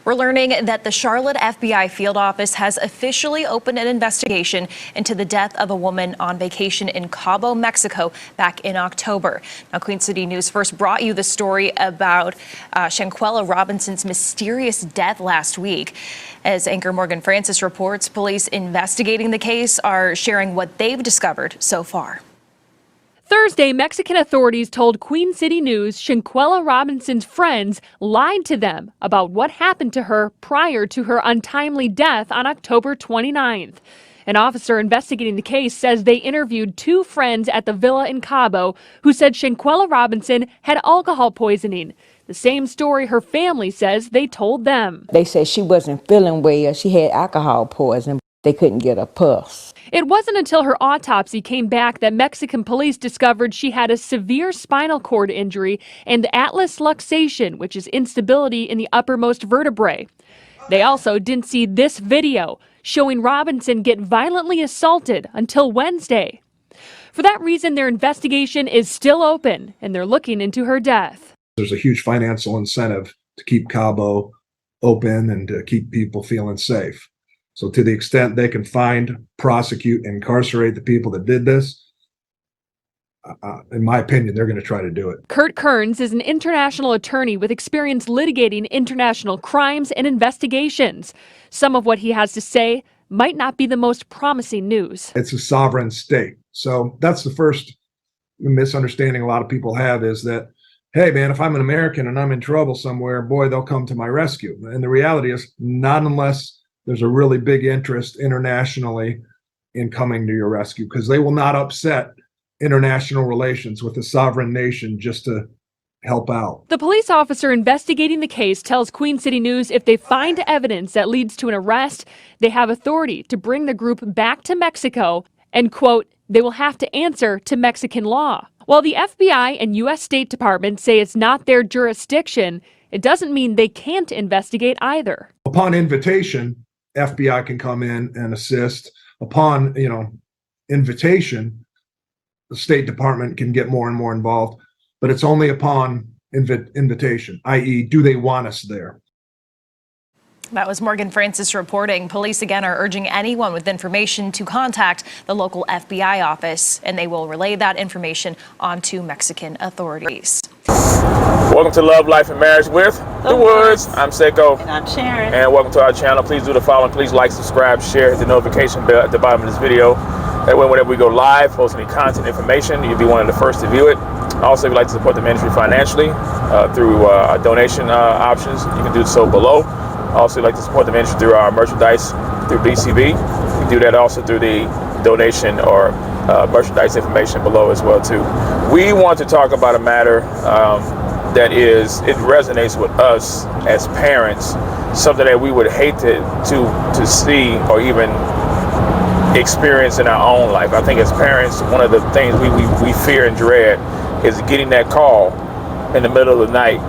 We're learning that the Charlotte FBI field office has officially opened an investigation into the death of a woman on vacation in Cabo, Mexico back in October. Now, Queen City News first brought you the story about Shanquella Robinson's mysterious death last week. As anchor Morgan Francis reports, police investigating the case are sharing what they've discovered so far. Thursday, Mexican authorities told Queen City News Shanquella Robinson's friends lied to them about what happened to her prior to her untimely death on October 29th. An officer investigating the case says they interviewed two friends at the villa in Cabo who said Shanquella Robinson had alcohol poisoning. The same story her family says they told them. They said she wasn't feeling well. She had alcohol poisoning. They couldn't get a pulse. It wasn't until her autopsy came back that Mexican police discovered she had a severe spinal cord injury and atlas luxation, which is instability in the uppermost vertebrae. They also didn't see this video showing Robinson get violently assaulted until Wednesday. For that reason, their investigation is still open and they're looking into her death. There's a huge financial incentive to keep Cabo open and to keep people feeling safe. So to the extent they can find, prosecute, incarcerate the people that did this, in my opinion, they're going to try to do it. Kurt Kearns is an international attorney with experience litigating international crimes and investigations. Some of what he has to say might not be the most promising news. It's a sovereign state. So that's the first misunderstanding a lot of people have, is that, hey, man, if I'm an American and I'm in trouble somewhere, boy, they'll come to my rescue. And the reality is not unless there's a really big interest internationally in coming to your rescue, because they will not upset international relations with a sovereign nation just to help out. The police officer investigating the case tells Queen City News if they find evidence that leads to an arrest, they have authority to bring the group back to Mexico and, quote, they will have to answer to Mexican law. While the FBI and U.S. State Department say it's not their jurisdiction, it doesn't mean they can't investigate either. Upon invitation, FBI can come in and assist. Upon, invitation, the State Department can get more and more involved, but it's only upon invitation, i.e., do they want us there? That was Morgan Francis reporting. Police again are urging anyone with information to contact the local FBI office, and they will relay that information on to Mexican authorities. Welcome to Love, Life, and Marriage with The Woods. I'm Seiko. And I'm Sharon. And welcome to our channel. Please do the following. Please like, subscribe, share, hit the notification bell at the bottom of this video. That way, whenever we go live, post any content information, you'll be one of the first to view it. Also, if you'd like to support the ministry financially through donation options, you can do so below. Also, if you'd like to support the ministry through our merchandise through BCB, you do that also through the donation or merchandise information below as well too. We want to talk about a matter that it resonates with us as parents, something that we would hate to see or even experience in our own life. I think as parents, one of the things we fear and dread is getting that call in the middle of the night,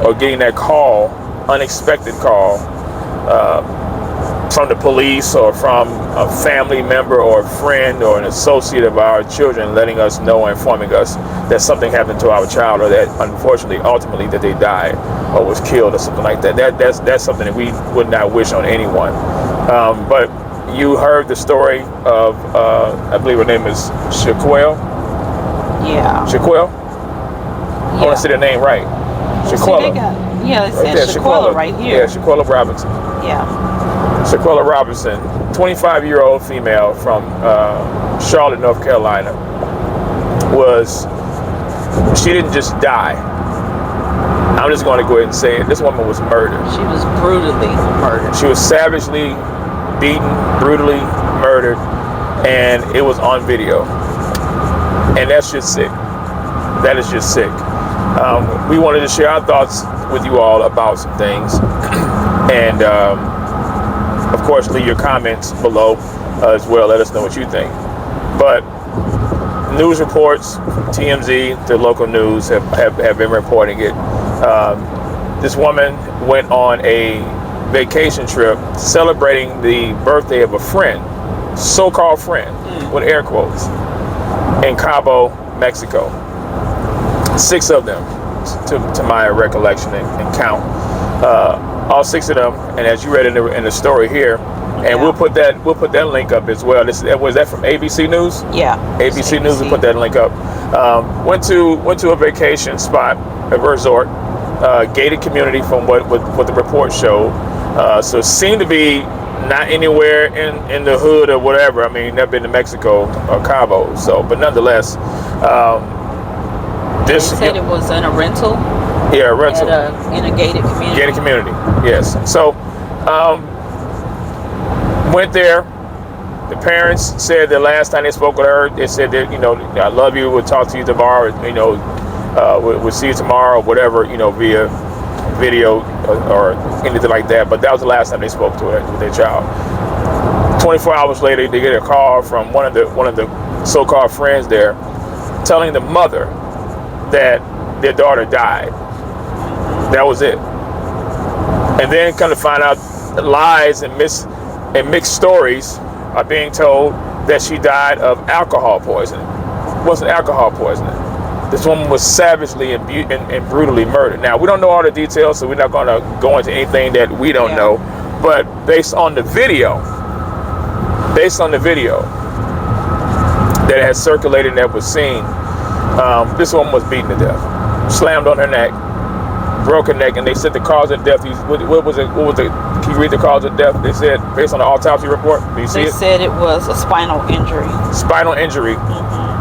or getting that call, unexpected call, from the police or from a family member or a friend or an associate of our children, letting us know, informing us that something happened to our child, or that unfortunately, ultimately, that they died or was killed or something like that. That's something that we would not wish on anyone. But you heard the story of, I believe her name is Shanquella. Yeah. Shanquella? Yeah. I want to say the name right. Shanquella. It says Shanquella right here. Yeah, Shanquella Robinson. Yeah. Shanquella Robinson, 25-year-old female from Charlotte, North Carolina, she didn't just die. I'm just going to go ahead and say it. This woman was murdered. She was brutally murdered. She was savagely beaten, brutally murdered, and it was on video. And that's just sick. That is just sick. We wanted to share our thoughts with you all about some things. And of course, leave your comments below as well. Let us know what you think. But news reports from TMZ, the local news, have been reporting it. This woman went on a vacation trip celebrating the birthday of a friend, so-called friend, with air quotes, in Cabo, Mexico. 6 of them, to my recollection and count. all 6 of them. And as you read in the story here, and we'll put that link up as well. Was that from ABC News? Yeah. ABC News. We'll put that link up. Went to a vacation spot, a resort, gated community from what the report showed. So it seemed to be not anywhere in the hood or whatever. I mean, never been to Mexico or Cabo. So, but nonetheless, this they said it was in a rental. Yeah, a rental in a gated community. Gated community. Yes. So, went there. The parents said the last time they spoke with her, they said that, I love you. We'll talk to you tomorrow. We'll see you tomorrow, or whatever. Via video or anything like that. But that was the last time they spoke to her with their child. 24 hours later, they get a call from one of the so-called friends there, telling the mother that their daughter died. That was it. And then come to find out, lies and mixed stories are being told that she died of alcohol poisoning. It wasn't alcohol poisoning. This woman was savagely and brutally murdered. Now, we don't know all the details, so we're not going to go into anything that we don't know. But based on the video that has circulated and that was seen, this woman was beaten to death, slammed on her neck, broken neck, and they said the cause of death. What was it? Can you read the cause of death? They said based on the autopsy report. Do you see it? They said it was a spinal injury. Spinal injury.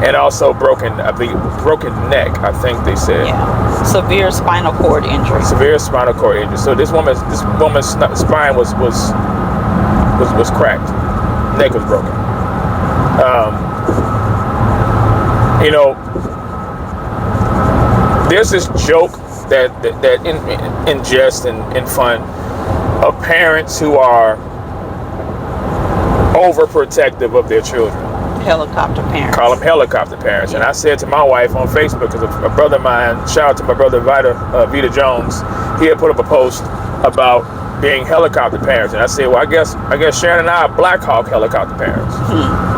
And also broken neck, I think they said. Yeah. Severe spinal cord injury. Severe spinal cord injury. So this woman's spine was cracked. Neck was broken. There's this joke that in jest and in fun of parents who are overprotective of their children. Helicopter parents. Call them helicopter parents. And I said to my wife on Facebook, because a brother of mine, shout out to my brother Vita Jones, he had put up a post about being helicopter parents, and I said, well, I guess Sharon and I are Black Hawk helicopter parents.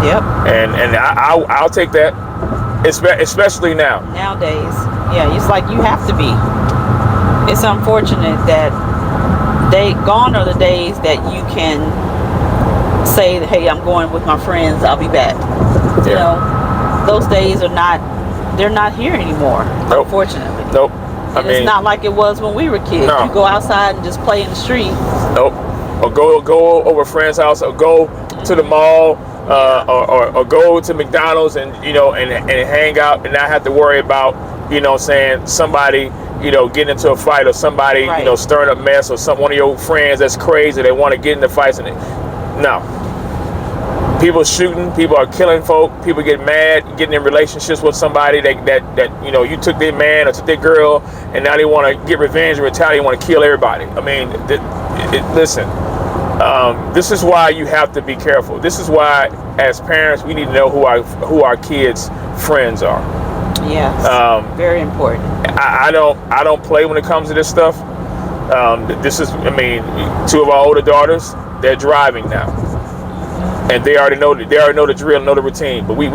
Yep. And I'll take that, especially now. Nowadays, yeah, it's like you have to be. It's unfortunate that gone are the days that you can say, hey, I'm going with my friends, I'll be back. Those days they're not here anymore. Nope. Unfortunately. Nope. It's not like it was when we were kids. No. You go outside and just play in the street. Nope. Or go over a friend's house, or go to the mall, or go to McDonald's and hang out and not have to worry about somebody getting into a fight, or somebody stirring up mess, or one of your friends that's crazy, they want to get into fights. No. People shooting, people are killing folk, people get mad, getting in relationships with somebody that you took their man or took their girl, and now they want to get revenge and retaliate, want to kill everybody. I mean, listen, this is why you have to be careful. This is why, as parents, we need to know who our kids' friends are. Yes, very important. I don't play when it comes to this stuff. This is, two of our older daughters, they're driving now. And they already know the drill, know the routine. But we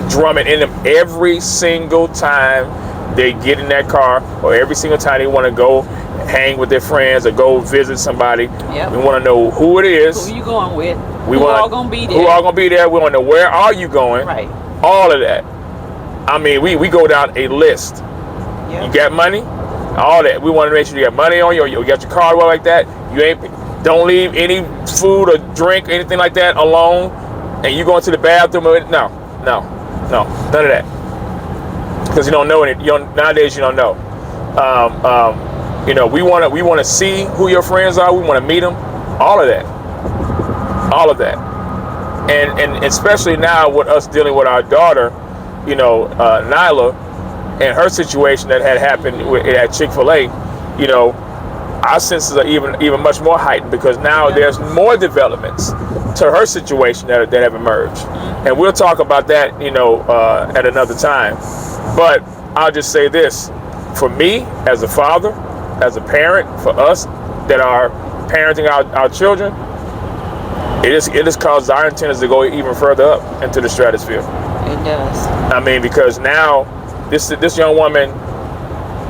drum it in them every single time they get in that car, or every single time they want to go hang with their friends or go visit somebody. Yep. We want to know who it is. Who you going with? Who all gonna be there? Who all gonna be there? We want to know, where are you going? Right. All of that. We go down a list. Yep. You got money? All that. We want to make sure you got money on you. You got your card well like that. Don't leave any food or drink, anything like that alone. And you go into the bathroom. No, none of that. Because you don't know it. Nowadays you don't know. We want to see who your friends are. We want to meet them. All of that. And especially now with us dealing with our daughter, Nyla, and her situation that had happened at Chick-fil-A, our senses are even much more heightened, because now there's more developments to her situation that have emerged, and we'll talk about that at another time. But I'll just say this: for me, as a father, as a parent, for us that are parenting our children, it has caused our antennas to go even further up into the stratosphere. It does. Because now this young woman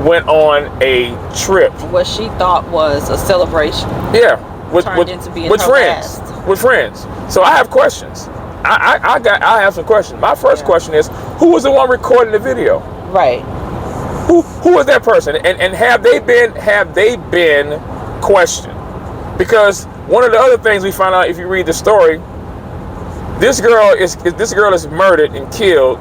went on a trip. What she thought was a celebration. Yeah, with friends. Last. With friends. So I have questions. I have some questions. My first question is, who was the one recording the video? Right. Who was that person? And have they been questioned? Because one of the other things we found out, if you read the story, this girl is murdered and killed,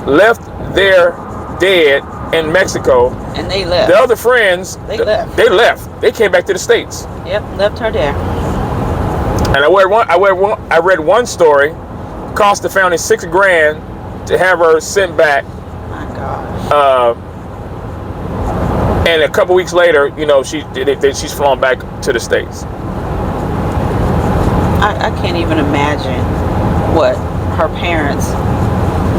left there dead in Mexico. And they left. The other friends, they left. They left. They came back to the States. Yep, left her there. And I read one story, cost the family $6,000 to have her sent back. My gosh. And a couple weeks later, you know, she's flown back to the States. I can't even imagine what her parents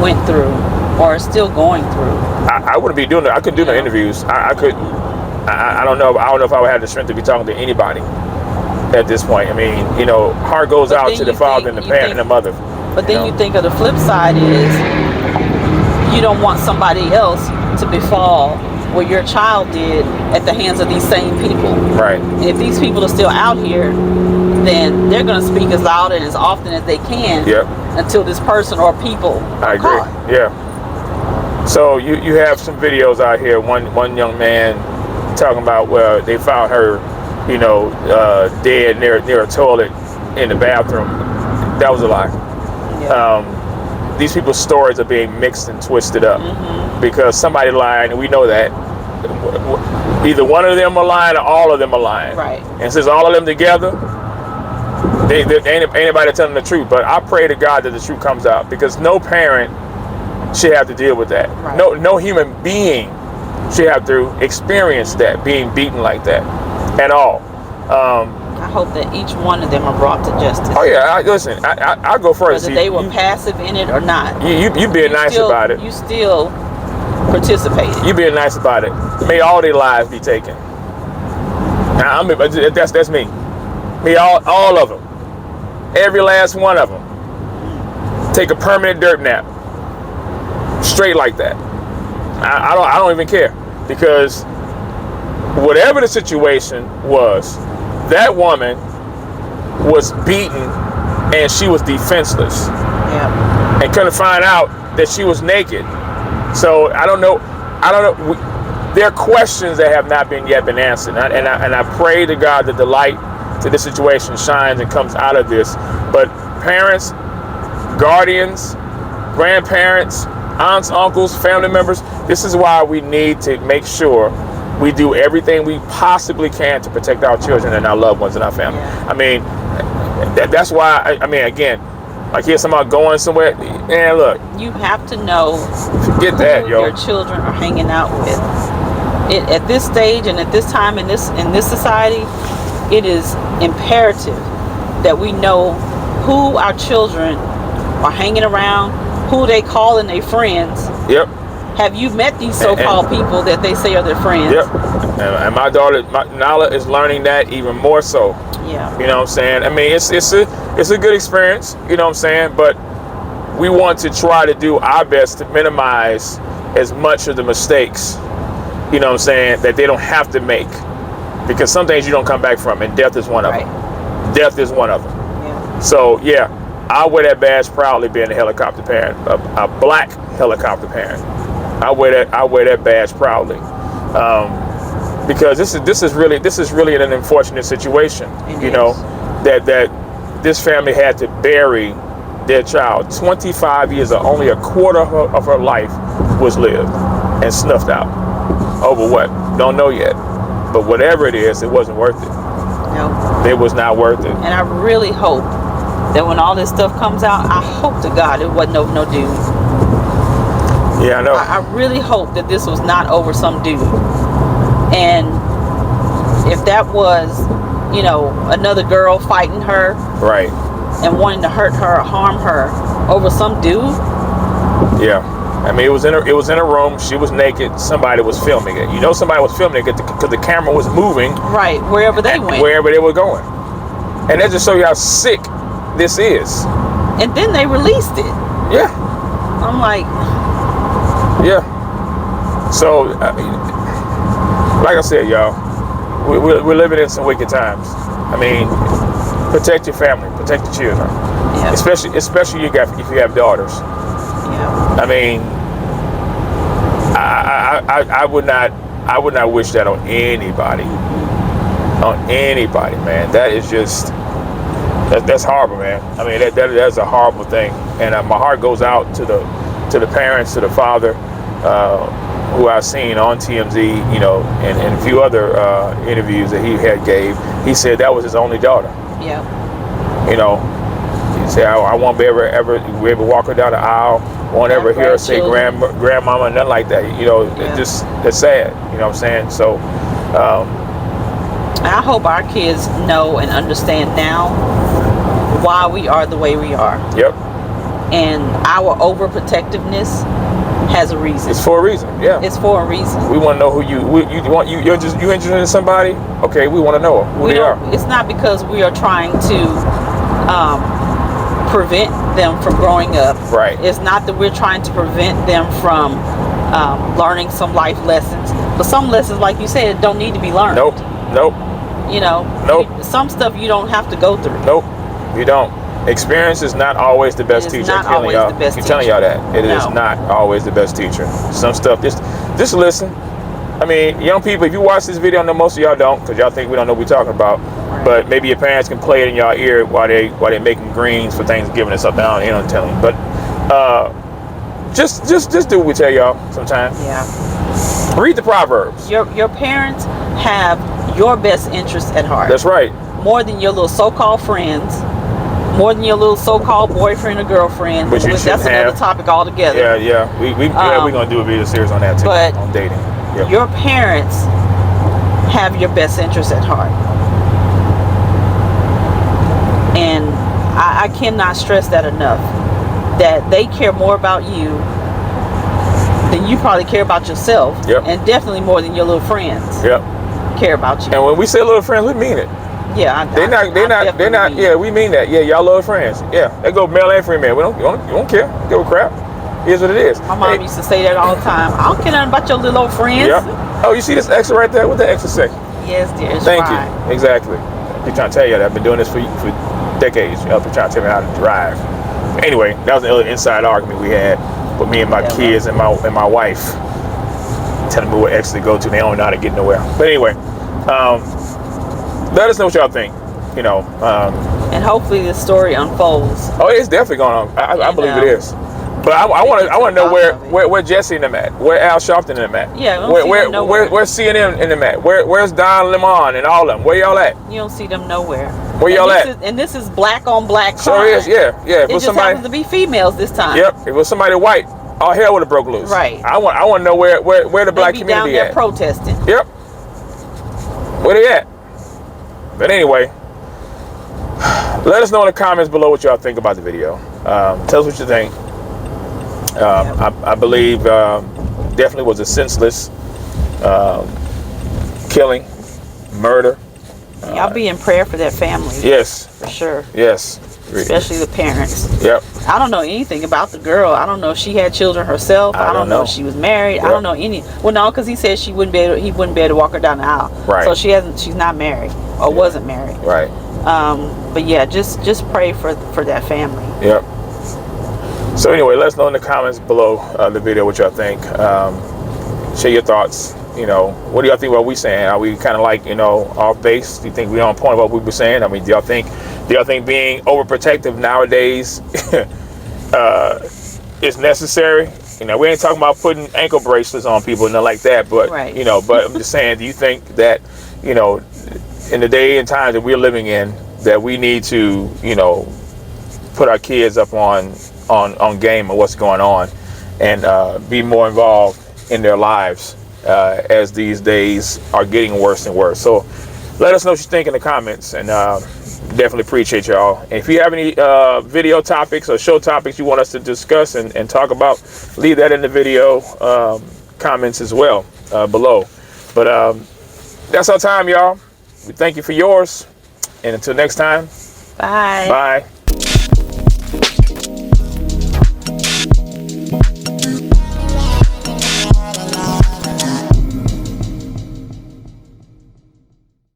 went through or are still going through. I wouldn't be doing it. I couldn't do no interviews. I couldn't. I don't know. I don't know if I would have the strength to be talking to anybody at this point. I mean, you know, heart goes out to the father and the parent and the mother. But then you think of the flip side is you don't want somebody else to befall what your child did at the hands of these same people. Right. And if these people are still out here, then they're going to speak as loud and as often as they can. Yep. Until this person or people are caught. Yeah. So you have some videos out here. One young man talking about where they found her, you know, dead near a toilet in the bathroom. That was a lie. Yeah. These people's stories are being mixed and twisted up because somebody lied, and we know that. Either one of them are lying or all of them are lying. Right. And since all of them together, they ain't anybody telling the truth. But I pray to God that the truth comes out, because no parent should have to deal with that. Right. No human being should have to experience that, being beaten like that at all. I hope that each one of them are brought to justice. Oh yeah, listen, I'll go first. Whether they were passive in it or not. You being nice about it. You still participated. You being nice about it. May all their lives be taken. Now, that's me. May all of them. Every last one of them. Take a permanent dirt nap. Straight like that. I don't even care, because whatever the situation was, that woman was beaten and she was defenseless. Yeah. And couldn't find out that she was naked. So I don't know. There are questions that have not been answered, and I pray to God that the light to this situation shines and comes out of this. But parents, guardians, grandparents, aunts, uncles, family members, this is why we need to make sure we do everything we possibly can to protect our children and our loved ones and our family. Yeah. I mean, that's why, I mean, again, like here's somebody going somewhere, and look. You have to know forget that, yo. Your children are hanging out with. At this stage and at this time in this society, it is imperative that we know who our children are hanging around, who they calling their friends. Yep. Have you met these so-called people that they say are their friends? Yep. And my daughter, Nala, is learning that even more so. Yeah. You know what I'm saying? I mean, it's a good experience, you know what I'm saying? But we want to try to do our best to minimize as much of the mistakes, you know what I'm saying, that they don't have to make. Because some things you don't come back from, and death is one of them. Death is one of them. Yeah. So, yeah, I wear that badge proudly, being a helicopter parent, a black helicopter parent. I wear that badge proudly, because this is really an unfortunate situation. You know, that this family had to bury their child. 25 years, or only a quarter of her life was lived and snuffed out. Over what? Don't know yet. But whatever it is, it wasn't worth it. No. It was not worth it. And I really hope that when all this stuff comes out, I hope to God it wasn't over no dude. Yeah, I know. I really hope that this was not over some dude. And if that was, you know, another girl fighting her. Right. And wanting to hurt her or harm her over some dude. Yeah. I mean, it was in a room. She was naked. Somebody was filming it. You know, somebody was filming it because the camera was moving. Right, wherever they went. Wherever they were going. And that just shows you how sick this is. And then they released it. Yeah. I'm like. Yeah. So, like I said, y'all, we're living in some wicked times. I mean, protect your family, protect your children, Yeah. especially if you have daughters. Yeah. I mean, I would not wish that on anybody. On anybody, man. That is just that's horrible, man. I mean, that's a horrible thing, and my heart goes out to the parents, to the father, who I've seen on TMZ, you know, and a few other interviews that he had gave. He said that was his only daughter. Yeah. You know, he said I won't be ever walk her down the aisle. Won't ever hear her say grandmama, nothing like that. You know, it's sad. You know what I'm saying? So. I hope our kids know and understand now why we are the way we are. Yep. And our overprotectiveness has a reason. It's for a reason. Yeah. It's for a reason. We want to know who you're interested in somebody. Okay, we want to know who they are. It's not because we are trying to prevent them from growing up. Right. It's not that we're trying to prevent them from learning some life lessons. But some lessons, like you said, don't need to be learned. Nope. You know. Nope. Some stuff you don't have to go through. Nope. You don't. Experience is not always the best teacher. I'm telling y'all. I'm telling y'all that it is not always the best teacher. Some stuff just listen. I mean, young people, if you watch this video, I know most of y'all don't, because y'all think we don't know what we're talking about. Right. But maybe your parents can play it in y'all ear while they making greens for Thanksgiving and stuff. Down, you know, I'm telling you. But just do what we tell y'all sometimes. Yeah. Read the Proverbs. Your parents have your best interests at heart. That's right. More than your little so-called friends. More than your little so-called boyfriend or girlfriend. But that's another topic altogether. Yeah. We're gonna do a video series on that too. But on dating. Yep. Your parents have your best interests at heart. And I cannot stress that enough. That they care more about you than you probably care about yourself. Yep. And definitely more than your little friends. Yep. Care about you. And when we say little friends, we mean it. Yeah, they're not. Yeah, we mean that. Yeah, y'all little friends. Yeah, they go male and female. We don't care. Give a crap. Here's what it is. My mom used to say that all the time. I don't care nothing about your little old friends. Yep. Oh, you see this extra right there? What the extra say? Yes, dear. Thank you. Exactly. I'm trying to tell you that I've been doing this for decades. You're trying to tell me how to drive. Anyway, that was another inside argument we had with me and my kids and my wife. Telling me what exit to go to. They don't know how to get nowhere. But anyway. Let us know what y'all think, you know. And hopefully this story unfolds. Oh, it's definitely going on. I believe it is. But I want to know where Jesse and them at, where Al Sharpton and them at. Yeah, where's CNN and them at? Where's Don Lemon and all of them? Where y'all at? You don't see them nowhere. Where y'all at? And this is black on black crime. Sure is, yeah. If it just happens to be females this time. Yep. If it was somebody white, all hell would have broke loose. Right. I want to know where the black community down there at. Protesting. Yep. Where they at? But anyway, let us know in the comments below what y'all think about the video. Tell us what you think. I believe definitely was a senseless killing, murder. Y'all be in prayer for that family. Yes. For sure. Yes. Especially the parents. Yep. I don't know anything about the girl. I don't know if she had children herself. I don't know if she was married. Yep. I don't know any. Well, no, because he said he wouldn't be able to walk her down the aisle. Right. So she's not married or wasn't married. Right. But yeah, just pray for that family. Yep. So anyway, let us know in the comments below the video what y'all think. Share your thoughts. You know, what do y'all think about what we saying? Are we kind of like, you know, off base? Do you think we on point about what we were saying? I mean, do y'all think being overprotective nowadays is necessary? You know, we ain't talking about putting ankle bracelets on people and nothing like that, but you know, but I'm just saying, do you think that, you know, in the day and time that we're living in, that we need to, you know, put our kids up on game of what's going on and be more involved in their lives as these days are getting worse and worse? So let us know what you think in the comments, and definitely appreciate y'all. And if you have any video topics or show topics you want us to discuss and talk about, leave that in the video comments as well below. But that's our time, y'all. We thank you for yours, and until next time, bye. Bye.